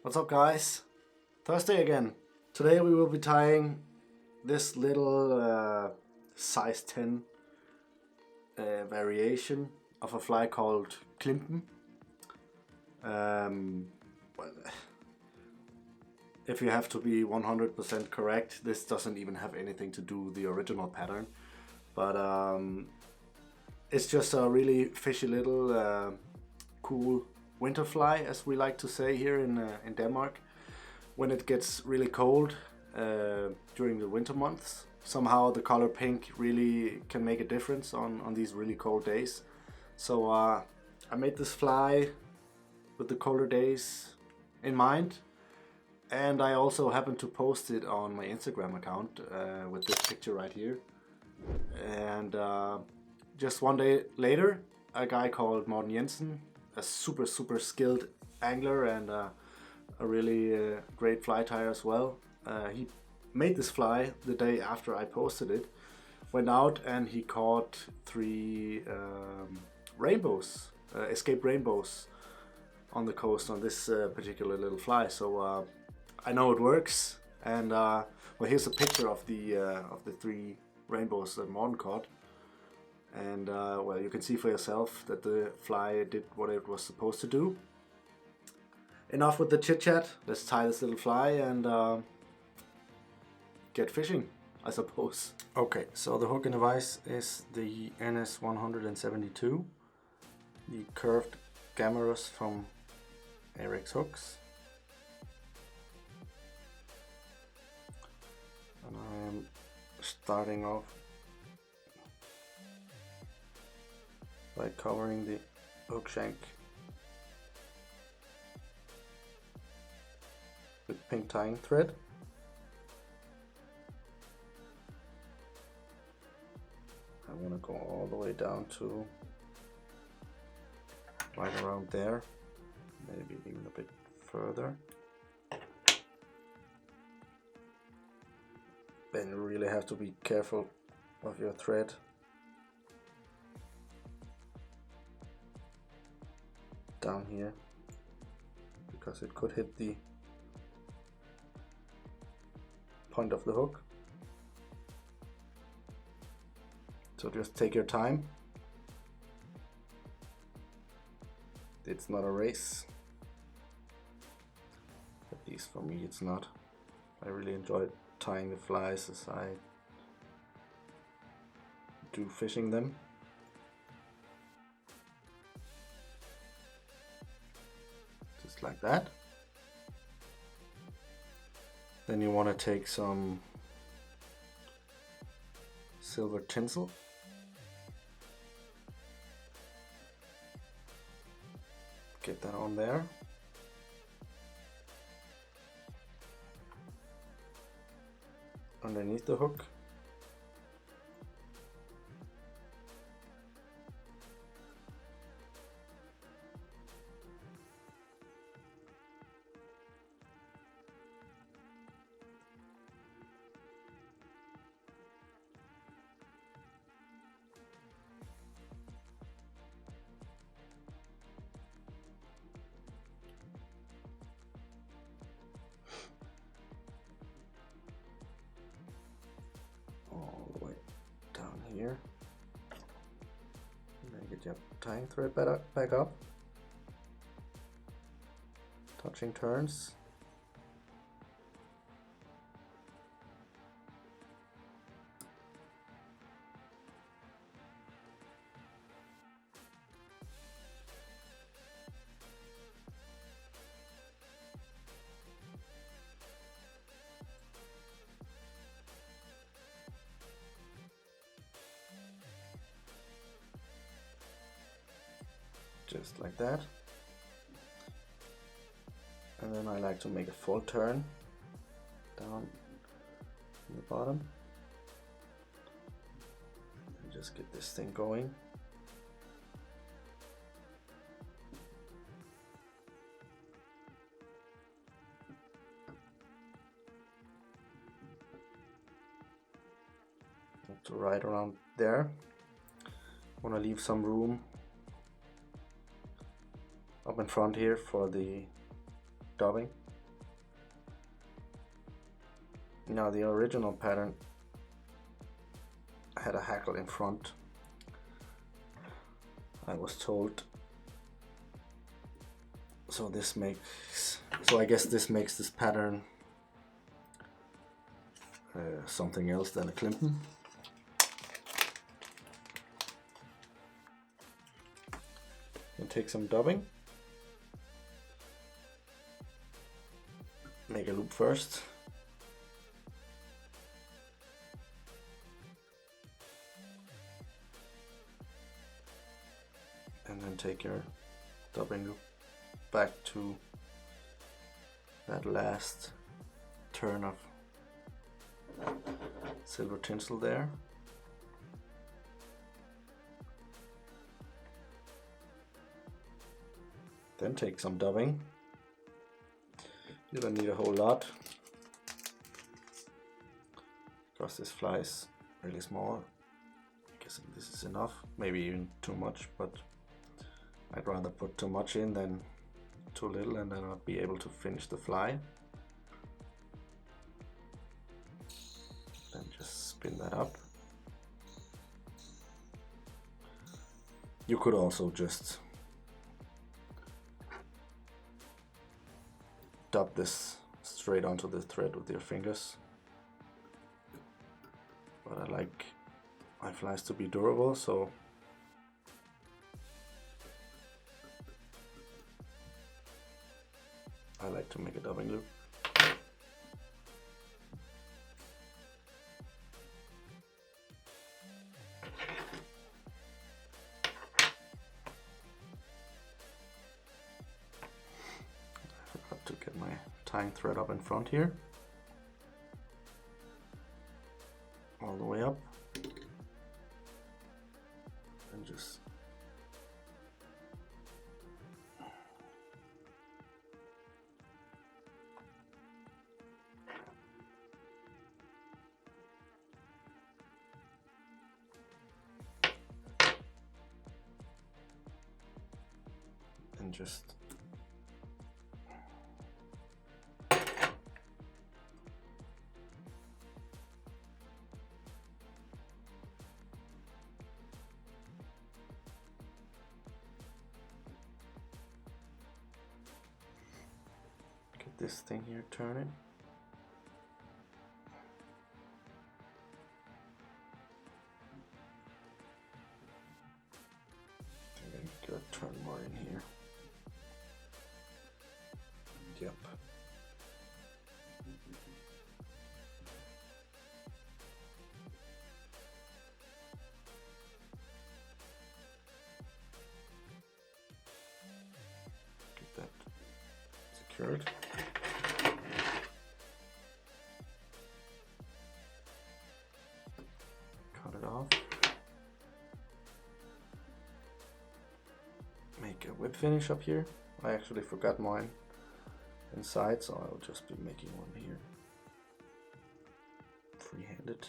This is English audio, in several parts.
What's up, guys? Thursday again. Today we will be tying this little size 10 variation of a fly called klympen. Well, if you have to be 100% correct, this doesn't even have anything to do with the original pattern, but it's just a really fishy little cool winter fly, as we like to say here in Denmark. When it gets really cold during the winter months, somehow the color pink really can make a difference on these really cold days. So I made this fly with the colder days in mind, and I also happened to post it on my Instagram account with this picture right here. And just one day later, a guy called Morten Jensen, a super skilled angler and a really great fly tyer as well. He made this fly the day after I posted it, went out and he caught 3 rainbows, escaped rainbows on the coast on this particular little fly. So I know it works, and well, here's a picture of the 3 rainbows that Morten caught. And well, you can see for yourself that the fly did what it was supposed to do. Enough with the chit chat, let's tie this little fly and get fishing, I suppose. Okay, so the hook in the vise is the NS 172, the curved Gammarus from Eric's Hooks. And I am starting off by covering the hook shank with pink tying thread. I'm gonna go all the way down to right around there, maybe even a bit further. Then you really have to be careful of your thread. Down here, because it could hit the point of the hook. So just take your time. It's not a race. At least for me it's not. I really enjoy tying the flies as I do fishing them. Just like that. Then you want to take some silver tinsel. Get that on there. Underneath the hook. Here, and then get your tying thread back up, touching turns. Just like that. And then I like to make a full turn down in the bottom and just get this thing going. Up to right around there. Want to leave some room up in front here for the dubbing. Now the original pattern had a hackle in front, I was told. So I guess this makes this pattern something else than a klympen. And take some dubbing. Make a loop first. And then take your dubbing loop back to that last turn of silver tinsel there. Then take some dubbing. You don't need a whole lot because this fly is really small. I'm guessing this is enough, maybe even too much, but I'd rather put too much in than too little, and then I'll be able to finish the fly. Then just spin that up. You could also just dub this straight onto the thread with your fingers, but I like my flies to be durable, so I like to make a dubbing loop. To get my tying thread up in front here, all the way up, and just get this thing here turning. I think I gotta turn more in here. Yep. Get that secured. Cut it off. Make a whip finish up here. I actually forgot mine inside, so I'll just be making one here. Free-handed.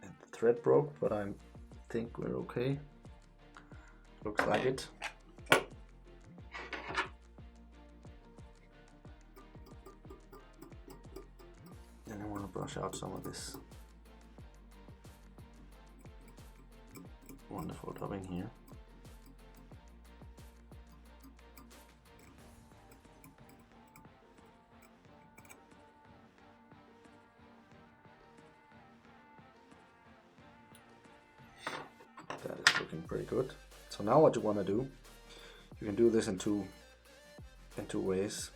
And the thread broke, but I think we're okay. Looks like it. Then I want to brush out some of this wonderful dubbing here. That is looking pretty good. So now what you want to do, you can do this in two ways.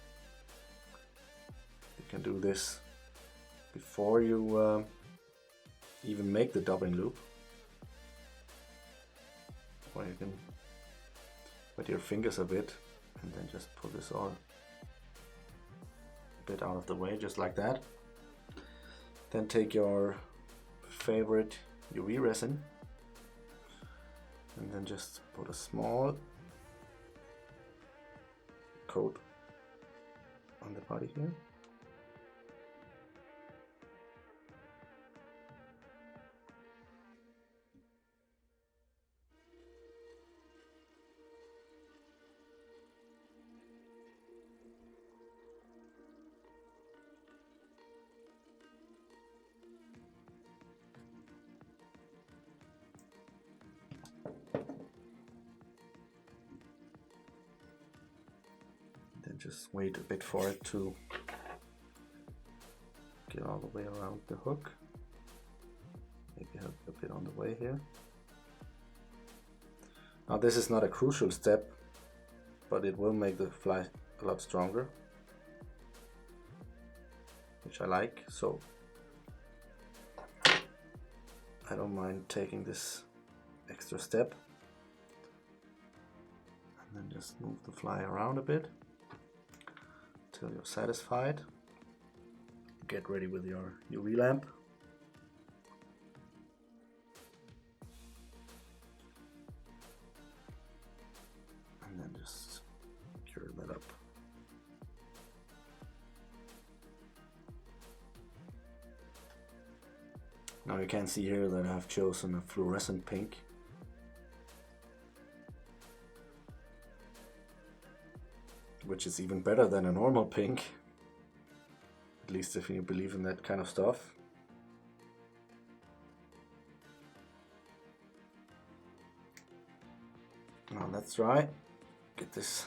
You can do this before you even make the dubbing loop, or you can wet your fingers a bit and then just pull this all a bit out of the way, just like that. Then take your favorite UV resin and then just put a small coat on the body here. just wait a bit for it to get all the way around the hook. Maybe have a bit on the way here. Now this is not a crucial step, but it will make the fly a lot stronger, which I like, so I don't mind taking this extra step. And then just move the fly around a bit till you're satisfied. Get ready with your UV lamp. And then just cure that up. Now you can see here that I've chosen a fluorescent pink. Which is even better than a normal pink. At least if you believe in that kind of stuff. Now that's dry. Get this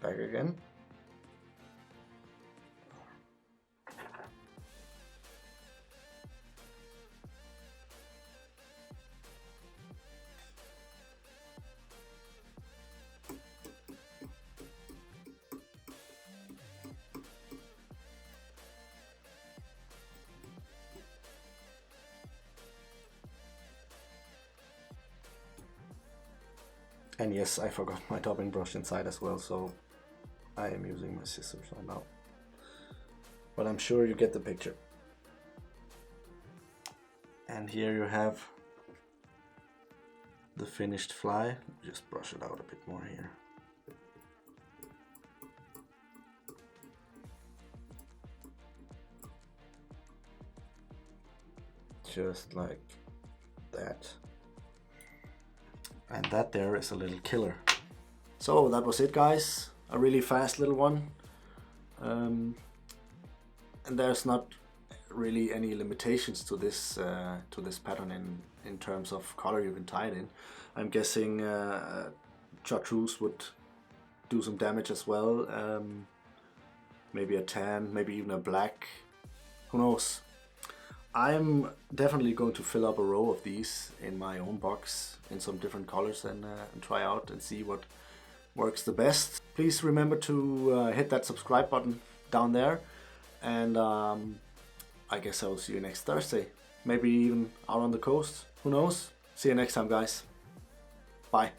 back again. And yes, I forgot my topping brush inside as well, so I am using my scissors right now. But I'm sure you get the picture. And here you have the finished fly. Just brush it out a bit more here. Just like that. And that there is a little killer. So that was it, guys. A really fast little one. And there's not really any limitations to this pattern in terms of color you can tie it in. I'm guessing chartreuse would do some damage as well. Maybe a tan, maybe even a black. Who knows? I'm definitely going to fill up a row of these in my own box in some different colors and try out and see what works the best. Please remember to hit that subscribe button down there, and I guess I will see you next Thursday. Maybe even out on the coast. Who knows? See you next time, guys. Bye.